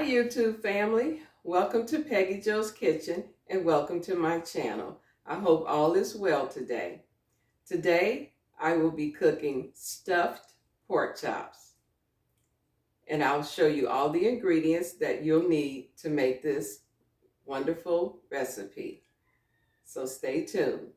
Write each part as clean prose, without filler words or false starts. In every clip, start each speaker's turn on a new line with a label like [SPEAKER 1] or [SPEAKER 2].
[SPEAKER 1] Hi YouTube family, welcome to Peggy Jo's Kitchen and welcome to my channel. I hope all is well today. Today I will be cooking stuffed pork chops and I'll show you all the ingredients that you'll need to make this wonderful recipe. So stay tuned.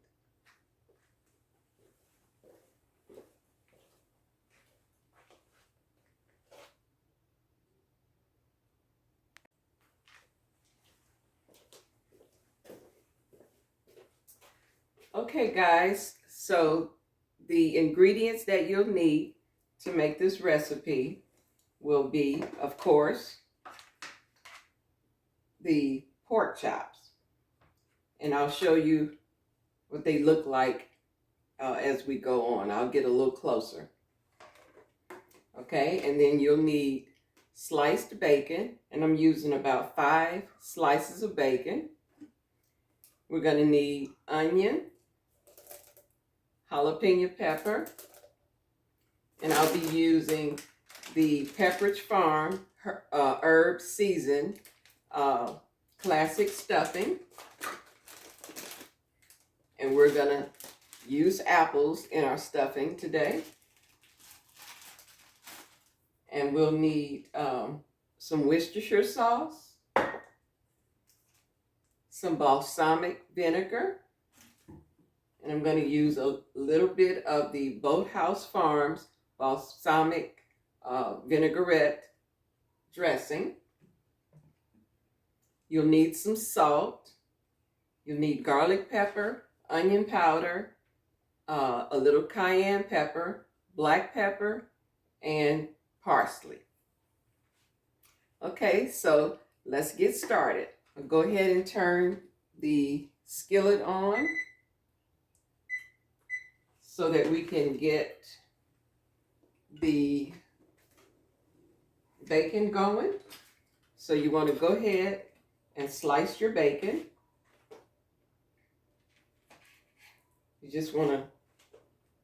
[SPEAKER 1] Okay guys, so the ingredients that you'll need to make this recipe will be, of course, the pork chops. And I'll show you what they look like as we go on. I'll get a little closer. Okay, and then you'll need sliced bacon, and I'm using about 5 slices of bacon. We're going to need onion, jalapeno pepper, and I'll be using the Pepperidge Farm herb seasoned classic stuffing. And we're going to use apples in our stuffing today. And we'll need some Worcestershire sauce, some balsamic vinegar, and I'm going to use a little bit of the Boathouse Farms balsamic vinaigrette dressing. You'll need some salt. You'll need garlic pepper, onion powder, a little cayenne pepper, black pepper, and parsley. Okay, so let's get started. I'll go ahead and turn the skillet on so that we can get the bacon going. So you want to go ahead and slice your bacon. You just want to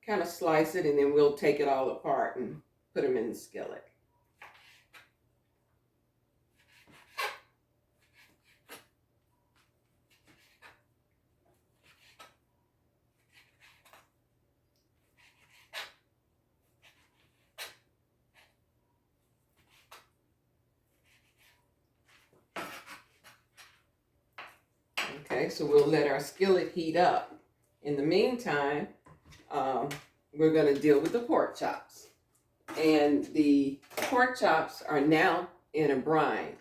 [SPEAKER 1] kind of slice it, and then we'll take it all apart and put them in the skillet. Okay, so we'll let our skillet heat up. In the meantime, we're going to deal with the pork chops. And the pork chops are now in a brine.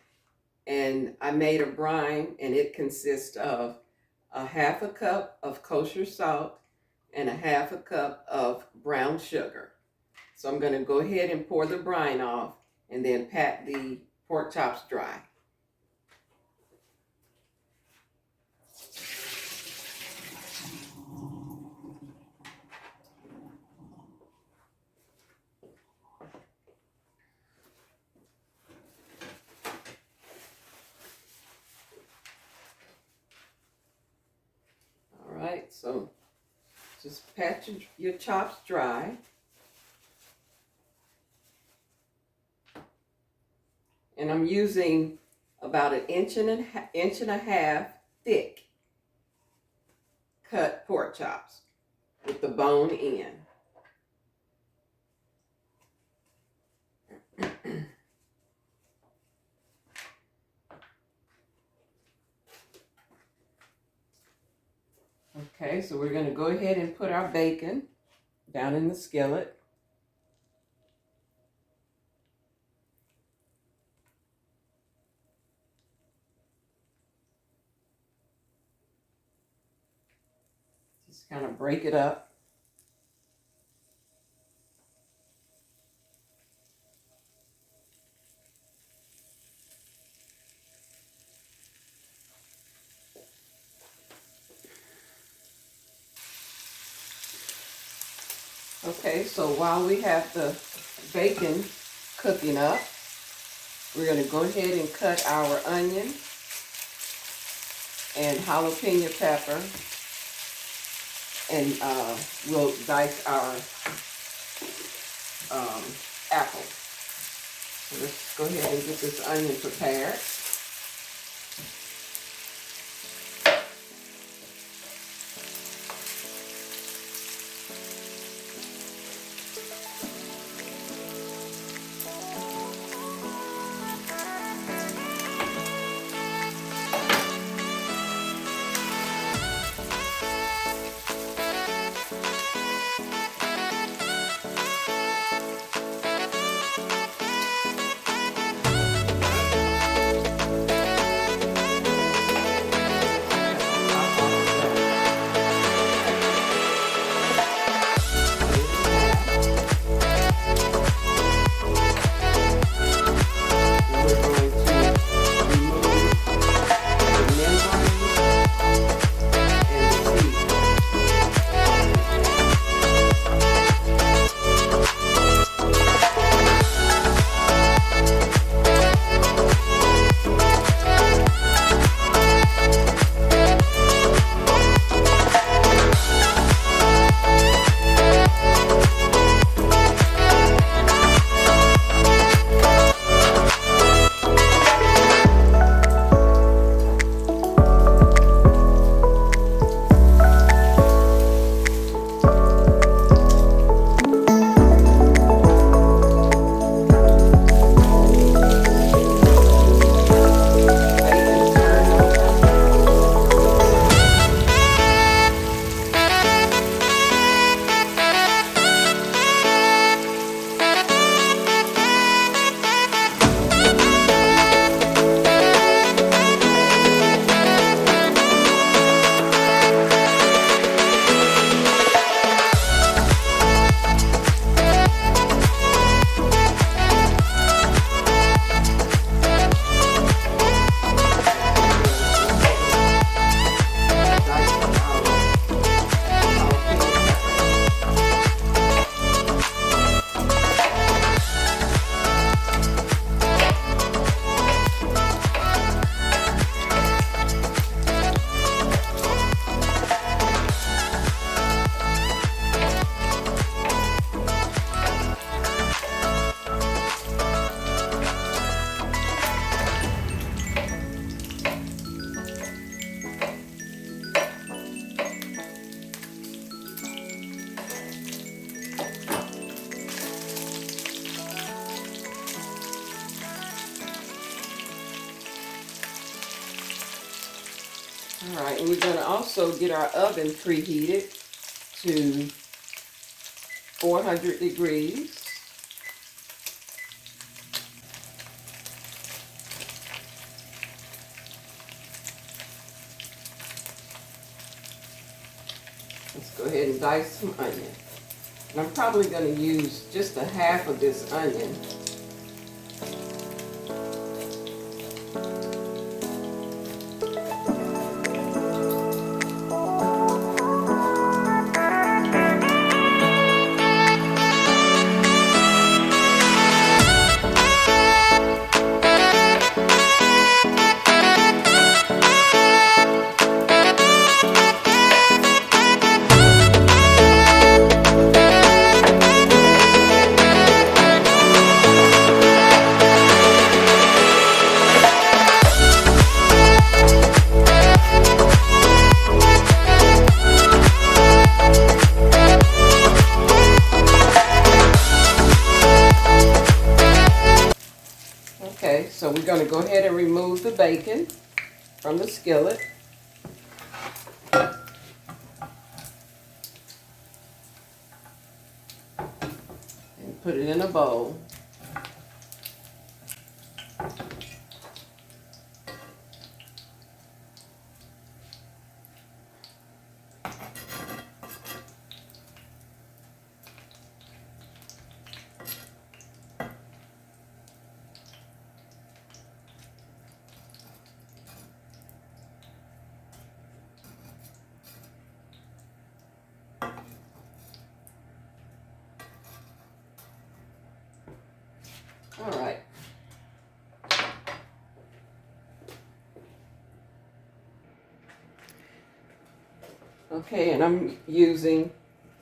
[SPEAKER 1] And I made a brine, and it consists of a 1/2 cup of kosher salt and a 1/2 cup of brown sugar. So I'm going to go ahead and pour the brine off and then pat the pork chops dry. All right, so just pat your chops dry. And I'm using about an inch and a half thick cut pork chops with the bone in. Okay, so we're going to go ahead and put our bacon down in the skillet. Just kind of break it up. Okay, so while we have the bacon cooking up, we're going to go ahead and cut our onion and jalapeno pepper, and we'll dice our apples. So let's go ahead and get this onion prepared. All right, and we're going to also get our oven preheated to 400 degrees. Let's go ahead and dice some onion. And I'm probably going to use just a half of this onion. Okay, so we're going to go ahead and remove the bacon from the skillet. And put it in a bowl. All right. Okay, and I'm using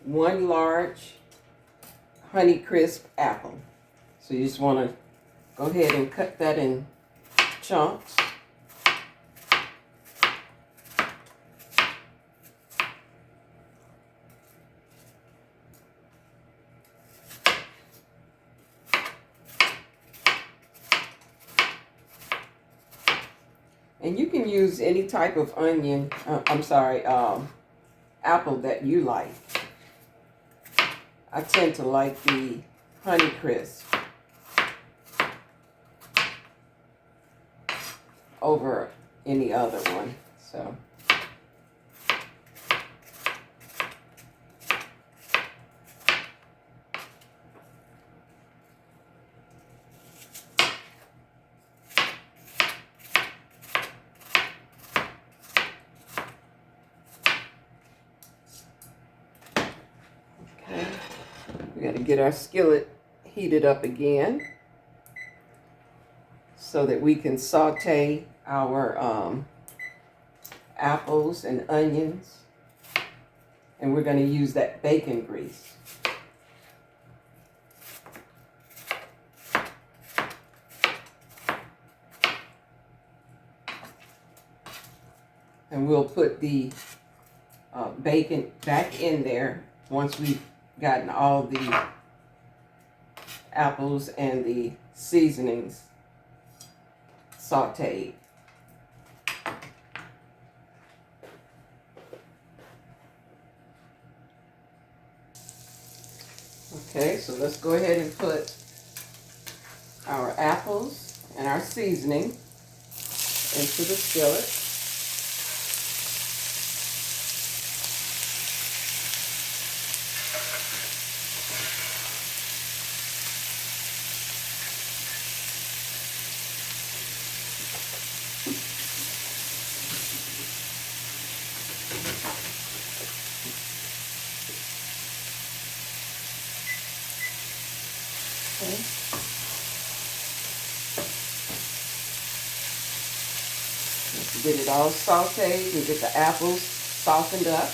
[SPEAKER 1] 1 large Honeycrisp apple. So you just want to go ahead and cut that in chunks. And you can use any type of onion, apple that you like. I tend to like the Honeycrisp over any other one, so. We got to get our skillet heated up again so that we can saute our apples and onions. And we're going to use that bacon grease. And we'll put the bacon back in there once we've gotten all the apples and the seasonings sauteed. Okay, so let's go ahead and put our apples and our seasoning into the skillet. Okay. Let's get it all sauteed and get the apples softened up.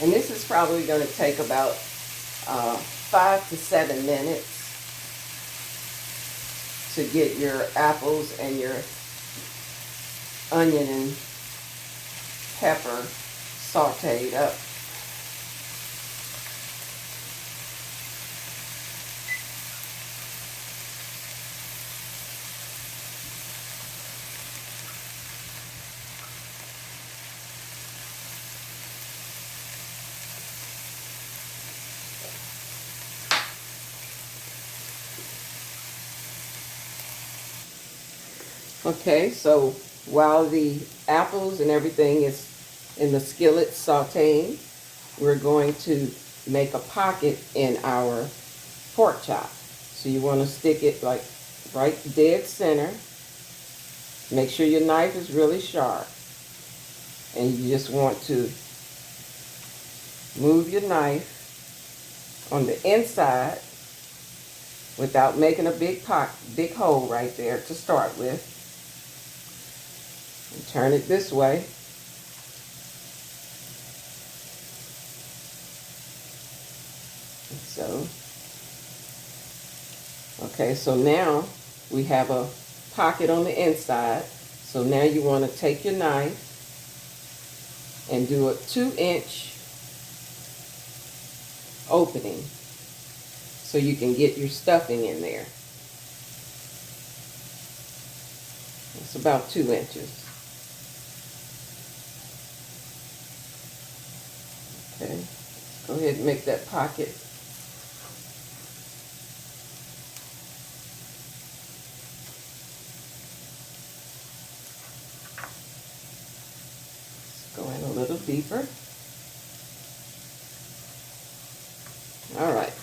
[SPEAKER 1] And this is probably going to take about 5 to 7 minutes to get your apples and your onion and pepper sauteed up. Okay, so while the apples and everything is in the skillet sauteing, we're going to make a pocket in our pork chop. So you want to stick it like right dead center. Make sure your knife is really sharp. And you just want to move your knife on the inside without making a big hole right there to start with. And turn it this way. So, okay, so now we have a pocket on the inside. So now you want to take your knife and do a 2-inch opening so you can get your stuffing in there. It's about 2 inches. Okay, go ahead and make that pocket. Let's go in a little deeper. All right,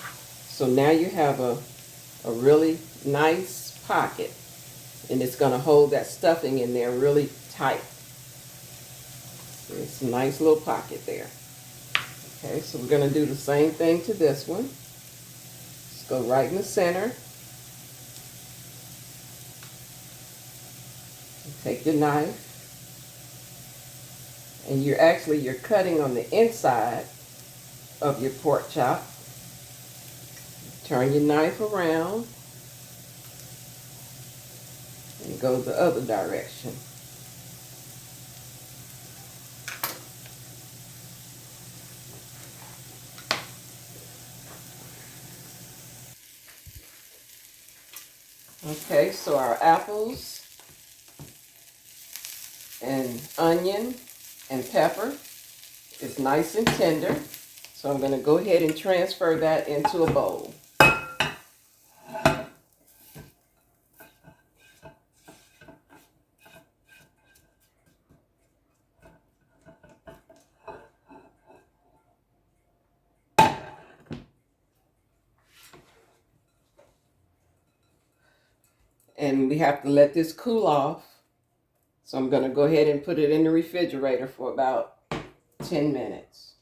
[SPEAKER 1] so now you have a really nice pocket, and it's going to hold that stuffing in there really tight. It's a nice little pocket there. Okay, so we're going to do the same thing to this one. go right in the center. Take your knife, and you're cutting on the inside of your pork chop. Turn your knife around and go the other direction. Okay, so our apples and onion and pepper is nice and tender. So I'm going to go ahead and transfer that into a bowl. And we have to let this cool off. So I'm going to go ahead and put it in the refrigerator for about 10 minutes.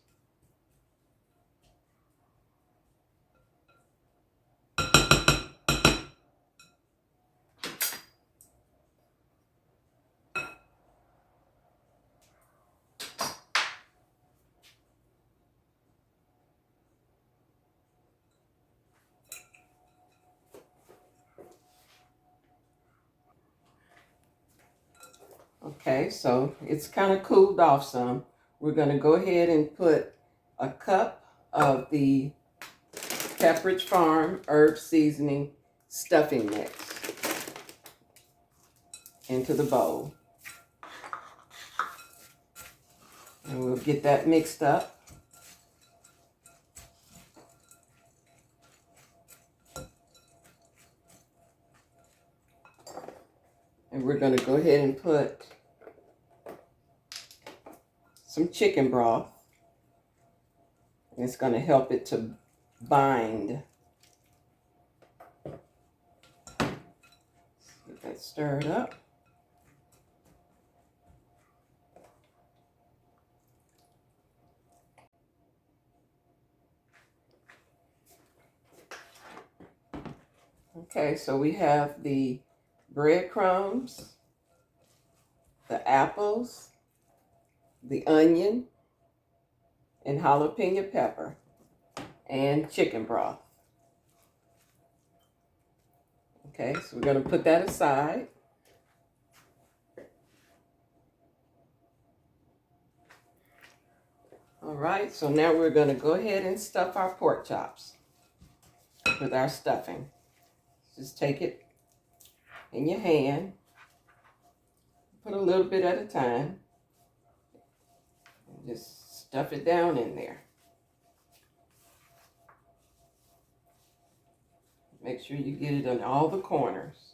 [SPEAKER 1] Okay, so it's kind of cooled off some. We're going to go ahead and put a cup of the Pepperidge Farm herb seasoning stuffing mix into the bowl. And we'll get that mixed up. And we're going to go ahead and put some chicken broth. And it's going to help it to bind. Get that stirred up. Okay, so we have the breadcrumbs, the apples, the onion, and jalapeno pepper, and chicken broth. Okay, so we're going to put that aside. All right, so now we're going to go ahead and stuff our pork chops with our stuffing. Just take it in your hand, put a little bit at a time, and just stuff it down in there. Make sure you get it on all the corners.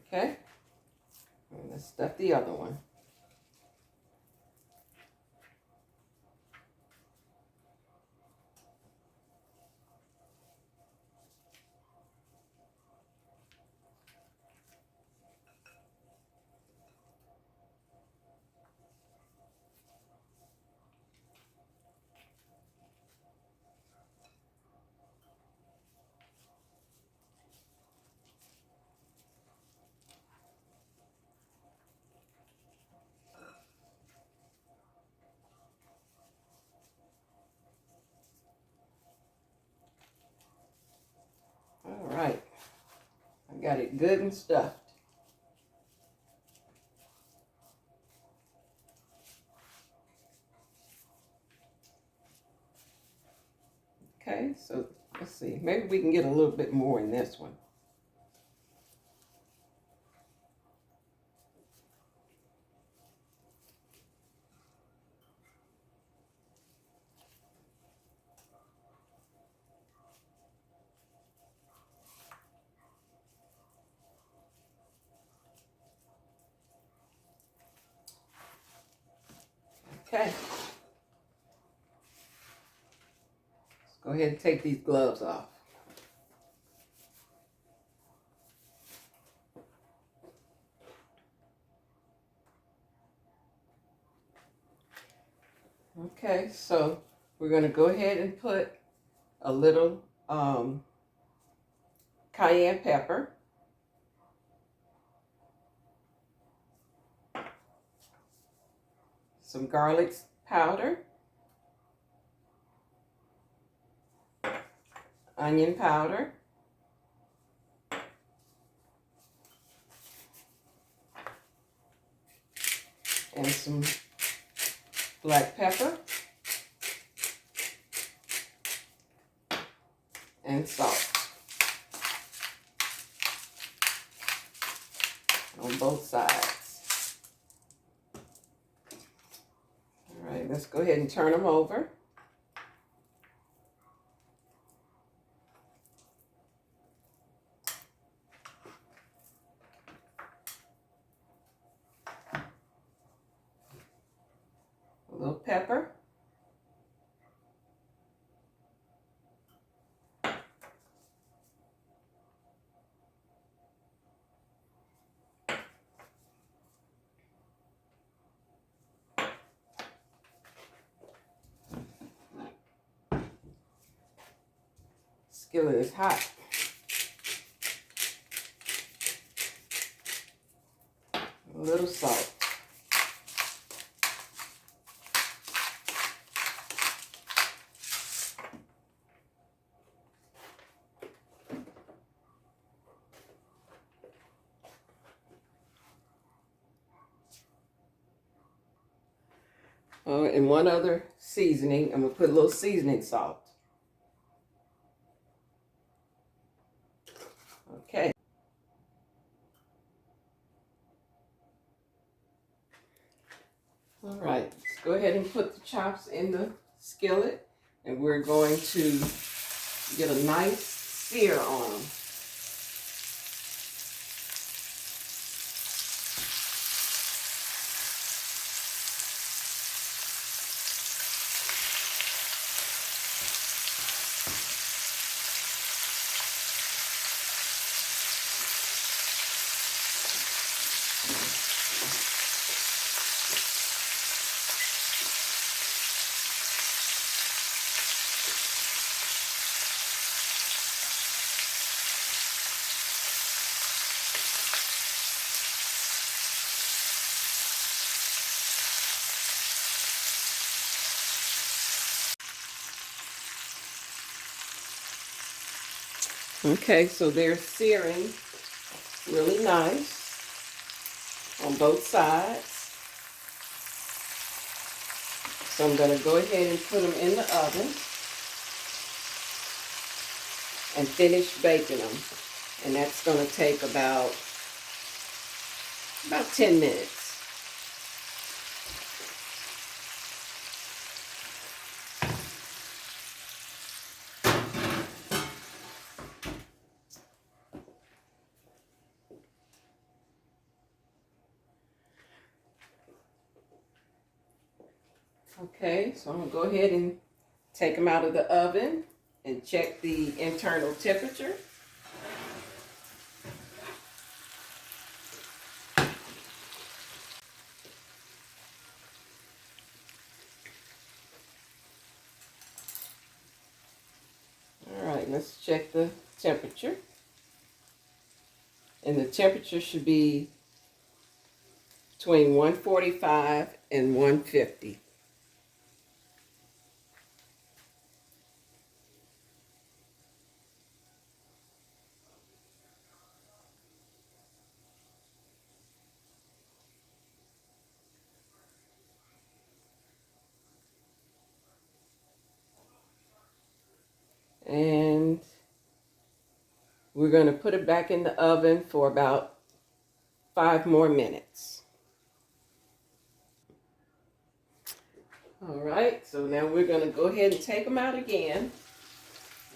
[SPEAKER 1] Okay, and let's stuff the other one. All right, I got it good and stuffed. Okay, so let's see, maybe we can get a little bit more in this one. Okay. Let's go ahead and take these gloves off. Okay, so we're going to go ahead and put a little cayenne pepper. Some garlic powder. Onion powder. And some black pepper. And salt. On both sides. All right, let's go ahead and turn them over. A little pepper. Skillet is hot. A little salt. Oh, and one other seasoning. I'm going to put a little seasoning salt. Okay. All right. Let's go ahead and put the chops in the skillet. And we're going to get a nice sear on them. Okay, so they're searing really nice on both sides. So I'm going to go ahead and put them in the oven and finish baking them. And that's going to take about 10 minutes. Okay, so I'm going to go ahead and take them out of the oven and check the internal temperature. All right, let's check the temperature. And the temperature should be between 145 and 150. And we're going to put it back in the oven for about 5 more minutes. All right, so now we're going to go ahead and take them out again,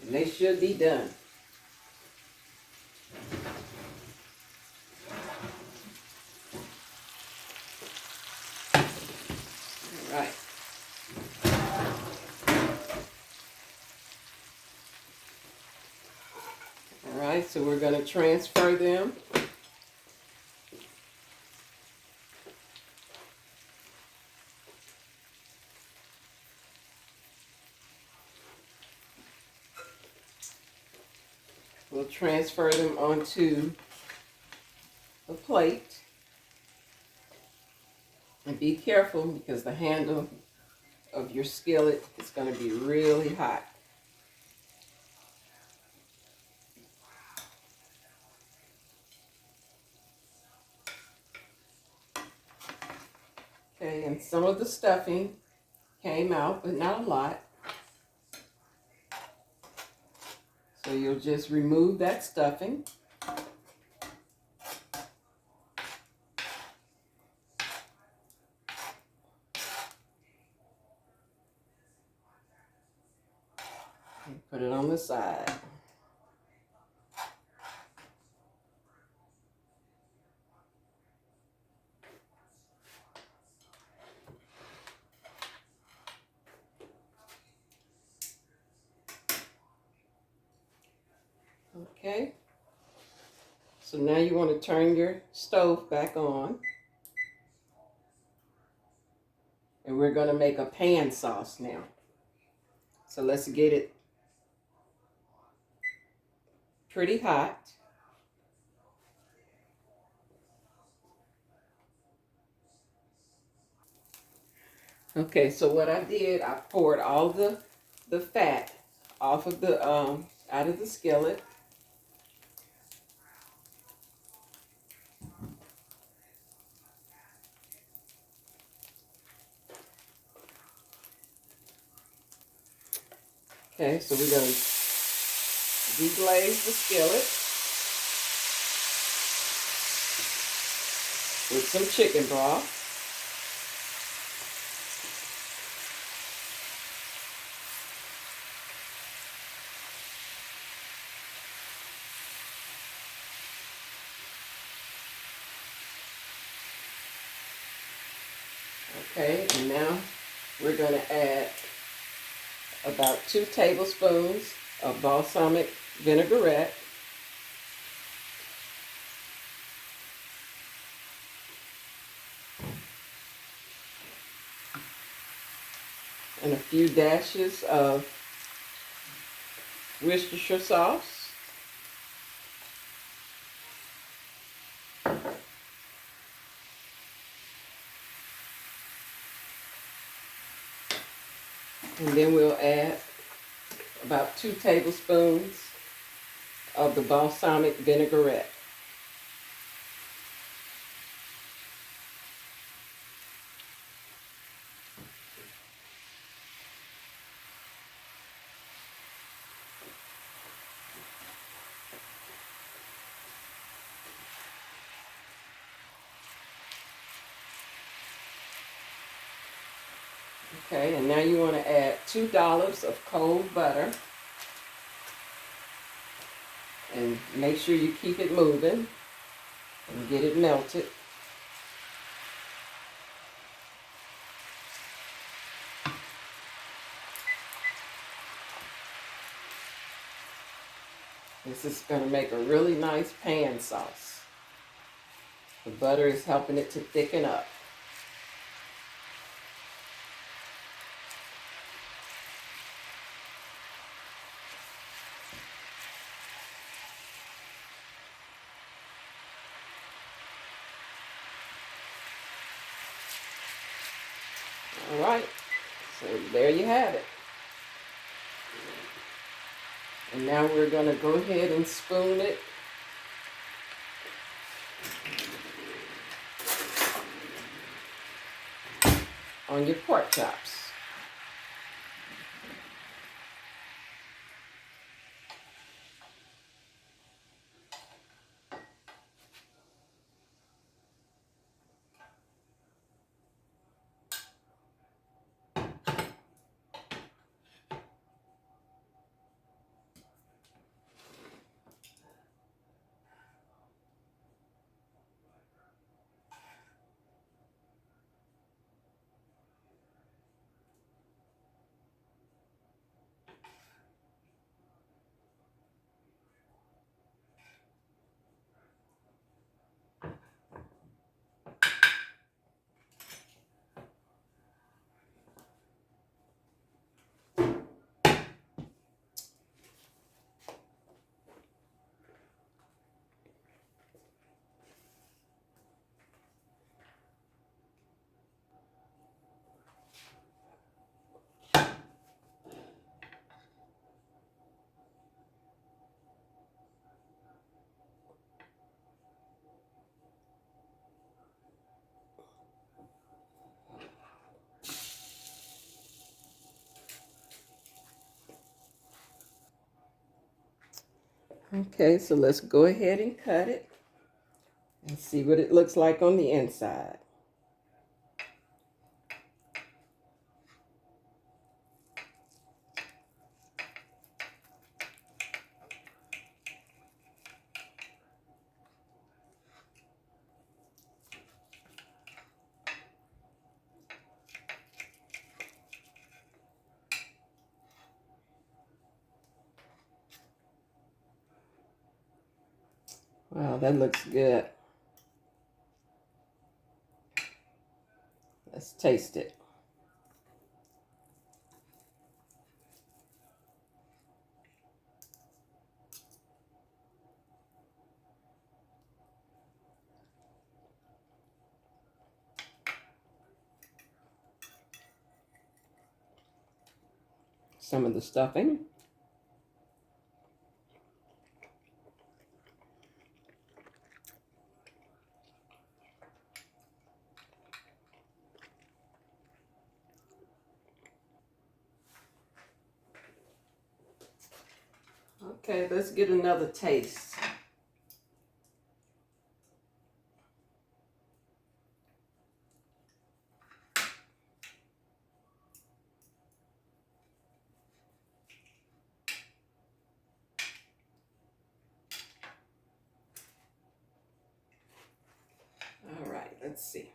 [SPEAKER 1] and they should be done. All right. so we're going to transfer them. We'll transfer them onto the plate. And be careful because the handle of your skillet is going to be really hot. Okay, and some of the stuffing came out, but not a lot. So you'll just remove that stuffing. And put it on the side. Okay. So now you want to turn your stove back on. And we're going to make a pan sauce now. So let's get it pretty hot. Okay, so what I did, I poured all the fat off of the out of the skillet. Okay, so we're going to deglaze the skillet with some chicken broth. Okay, and now we're going to add about 2 tablespoons of balsamic vinaigrette. And a few dashes of Worcestershire sauce. And then we'll add about 2 tablespoons of the balsamic vinaigrette. Okay, and now you want to add $2 of cold butter. And make sure you keep it moving and get it melted. This is going to make a really nice pan sauce. The butter is helping it to thicken up. All right, so there you have it. And now we're going to go ahead and spoon it on your pork chops. Okay, so let's go ahead and cut it and see what it looks like on the inside. Wow, that looks good. Let's taste it. Some of the stuffing. Okay, let's get another taste. All right, let's see.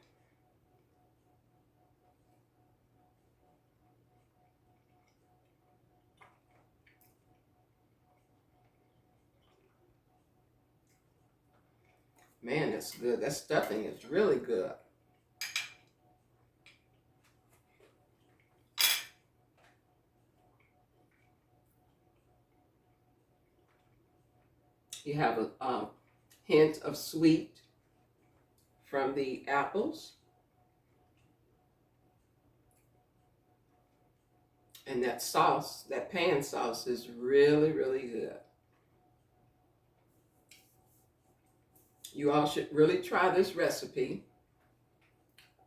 [SPEAKER 1] Man, that's good. That stuffing is really good. You have a hint of sweet from the apples. And that sauce, that pan sauce, is really, really good. You all should really try this recipe.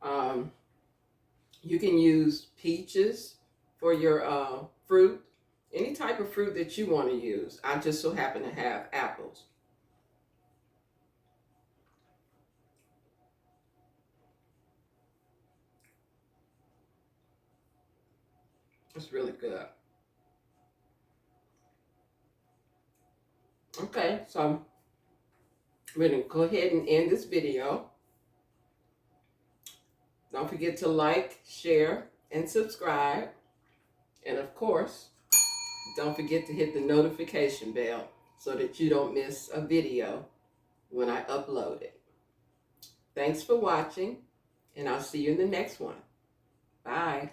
[SPEAKER 1] You can use peaches for your fruit, any type of fruit that you want to use. I just so happen to have apples. It's really good. Okay, so we're going to go ahead and end this video. Don't forget to like, share, and subscribe. And of course, don't forget to hit the notification bell so that you don't miss a video when I upload it. Thanks for watching, and I'll see you in the next one. Bye.